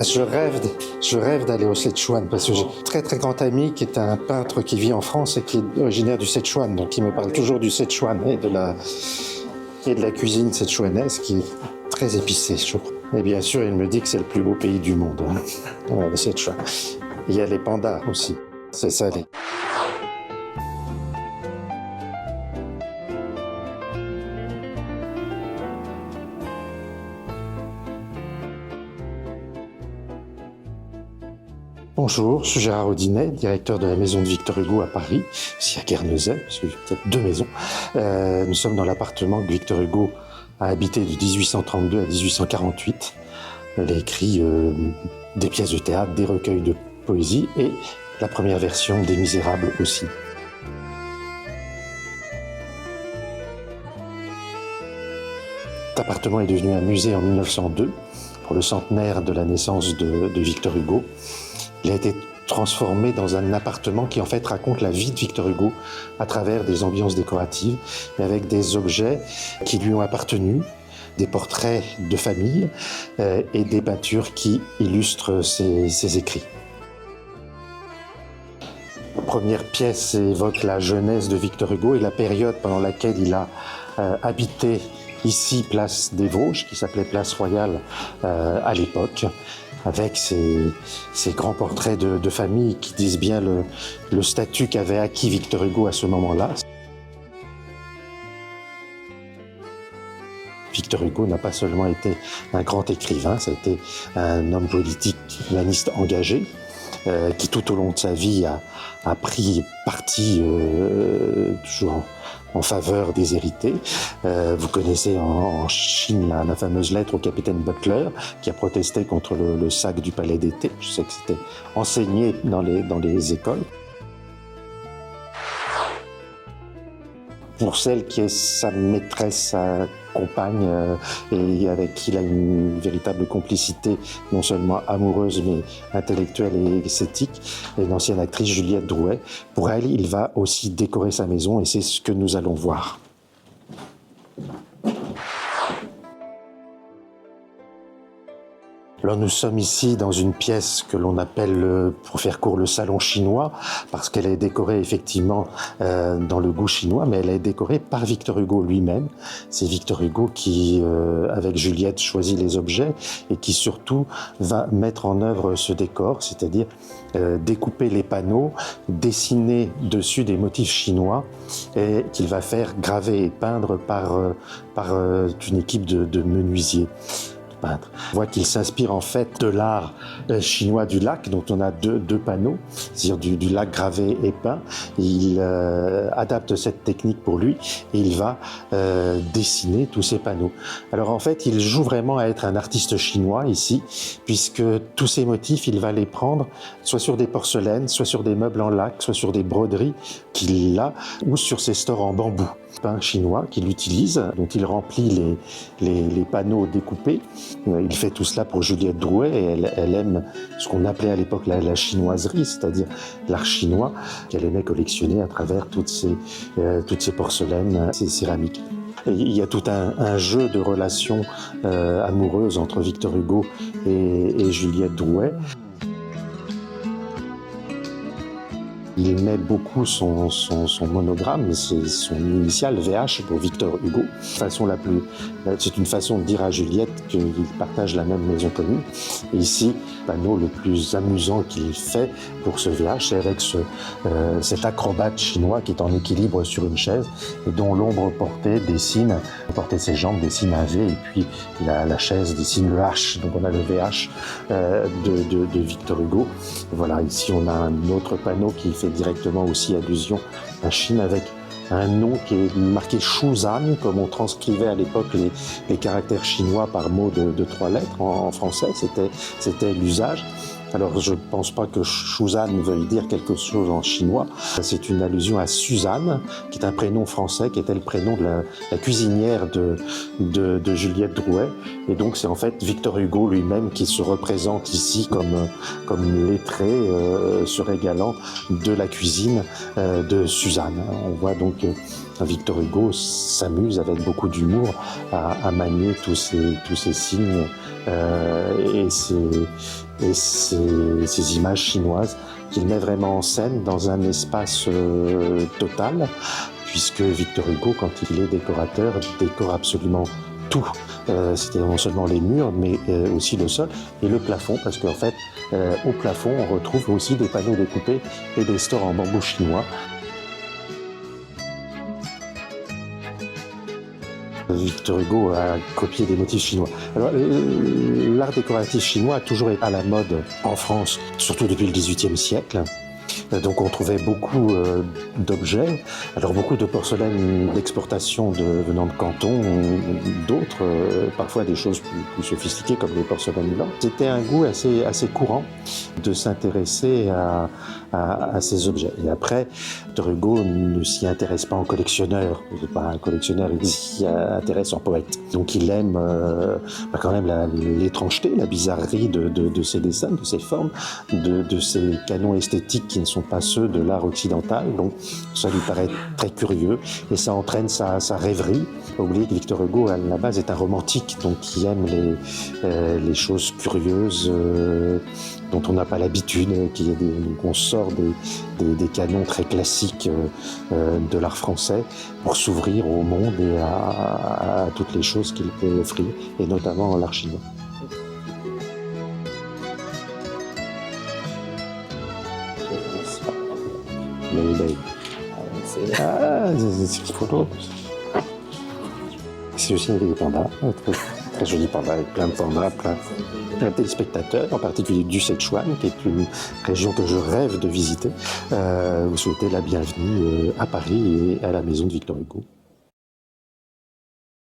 Je rêve d'aller au Sichuan parce que j'ai un très très grand ami qui est un peintre qui vit en France et qui est originaire du Sichuan. Donc il me parle toujours du Sichuan et de la cuisine sichuanaise qui est très épicée, je trouve. Et bien sûr, il me dit que c'est le plus beau pays du monde, le Sichuan. Il y a les pandas aussi, c'est salé. Bonjour, je suis Gérard Audinet, directeur de la maison de Victor Hugo à Paris, ici à Guernesey, parce qu'il y a peut-être deux maisons. Nous sommes dans l'appartement que Victor Hugo a habité de 1832 à 1848. Il a écrit des pièces de théâtre, des recueils de poésie et la première version des Misérables aussi. Cet appartement est devenu un musée en 1902 pour le centenaire de la naissance de Victor Hugo. Il a été transformé dans un appartement qui en fait raconte la vie de Victor Hugo à travers des ambiances décoratives, mais avec des objets qui lui ont appartenu, des portraits de famille et des peintures qui illustrent ses écrits. La première pièce évoque la jeunesse de Victor Hugo et la période pendant laquelle il a habité ici, place des Vosges, qui s'appelait place Royale à l'époque, avec ces grands portraits de famille qui disent bien le statut qu'avait acquis Victor Hugo à ce moment-là. Victor Hugo n'a pas seulement été un grand écrivain, ça a été un homme politique humaniste engagé, qui tout au long de sa vie a pris parti toujours en faveur des hérités. Vous connaissez en Chine la fameuse lettre au capitaine Butler qui a protesté contre le sac du palais d'été. Je sais que c'était enseigné dans les écoles. Pour celle qui est sa maîtresse, sa compagne, et avec qui il a une véritable complicité, non seulement amoureuse, mais intellectuelle et esthétique, l'ancienne actrice Juliette Drouet. Pour elle, il va aussi décorer sa maison, et c'est ce que nous allons voir. Alors nous sommes ici dans une pièce que l'on appelle, pour faire court, le salon chinois, parce qu'elle est décorée effectivement dans le goût chinois, mais elle est décorée par Victor Hugo lui-même. C'est Victor Hugo qui, avec Juliette, choisit les objets et qui surtout va mettre en œuvre ce décor, c'est-à-dire découper les panneaux, dessiner dessus des motifs chinois et qu'il va faire graver et peindre par une équipe de menuisiers. On voit qu'il s'inspire en fait de l'art chinois du lac, dont on a deux panneaux, c'est-à-dire du lac gravé et peint. Il adapte cette technique pour lui et il va dessiner tous ces panneaux. Alors en fait, il joue vraiment à être un artiste chinois ici, puisque tous ces motifs, il va les prendre soit sur des porcelaines, soit sur des meubles en lac, soit sur des broderies qu'il a, ou sur ses stores en bambou. Peint chinois qu'il utilise, dont il remplit les panneaux découpés. Il fait tout cela pour Juliette Drouet et elle aime ce qu'on appelait à l'époque la chinoiserie, c'est-à-dire l'art chinois qu'elle aimait collectionner à travers toutes ces porcelaines, ces céramiques. Et il y a tout un jeu de relations amoureuses entre Victor Hugo et Juliette Drouet. Il met beaucoup son monogramme, c'est son initiale VH pour Victor Hugo. C'est une façon de dire à Juliette qu'ils partagent la même maison commune. Et ici, le panneau le plus amusant qu'il fait pour ce VH, c'est avec cet acrobate chinois qui est en équilibre sur une chaise et dont l'ombre portée ses jambes dessine un V et puis la chaise dessine le H. Donc on a le VH de Victor Hugo. Et voilà, ici on a un autre panneau qui fait directement aussi allusion à Chine avec un nom qui est marqué Shuzan, comme on transcrivait à l'époque les caractères chinois par mots de 3 lettres en français, c'était l'usage. Alors je ne pense pas que Shuzan veuille dire quelque chose en chinois. C'est une allusion à Suzanne, qui est un prénom français, qui était le prénom de la cuisinière de Juliette Drouet. Et donc c'est en fait Victor Hugo lui-même qui se représente ici comme lettré, se régalant de la cuisine de Suzanne. On voit donc Victor Hugo s'amuse avec beaucoup d'humour à manier tous ces signes ces images chinoises qu'il met vraiment en scène dans un espace total, puisque Victor Hugo, quand il est décorateur, décore absolument tout. C'est-à-dire non seulement les murs, mais aussi le sol et le plafond, parce qu'en fait, au plafond, on retrouve aussi des panneaux découpés et des stores en bambou chinois. Victor Hugo a copié des motifs chinois. Alors, l'art décoratif chinois a toujours été à la mode en France, surtout depuis le XVIIIe siècle. Donc on trouvait beaucoup d'objets, alors beaucoup de porcelaine d'exportation venant de Canton, d'autres, parfois des choses plus sophistiquées comme les porcelaines blanches. C'était un goût assez courant de s'intéresser à ces objets. Et après, Victor Hugo ne s'y intéresse pas en collectionneur, il n'est pas un collectionneur, il s'y intéresse en poète. Donc il aime quand même l'étrangeté, la bizarrerie de ses dessins, de ses formes, de ces canons esthétiques qui ne sont pas ceux de l'art occidental, donc ça lui paraît très curieux et ça entraîne sa rêverie. Faut oublier que Victor Hugo à la base est un romantique, donc il aime les choses curieuses dont on n'a pas l'habitude, donc on sort des canons très classiques de l'art français pour s'ouvrir au monde et à toutes les choses qu'il peut offrir, et notamment l'art chinois. C'est aussi des pandas, très joli panda avec plein de pandas, plein de téléspectateurs, en particulier du Sichuan, qui est une région que je rêve de visiter. Vous souhaitez la bienvenue à Paris et à la maison de Victor Hugo.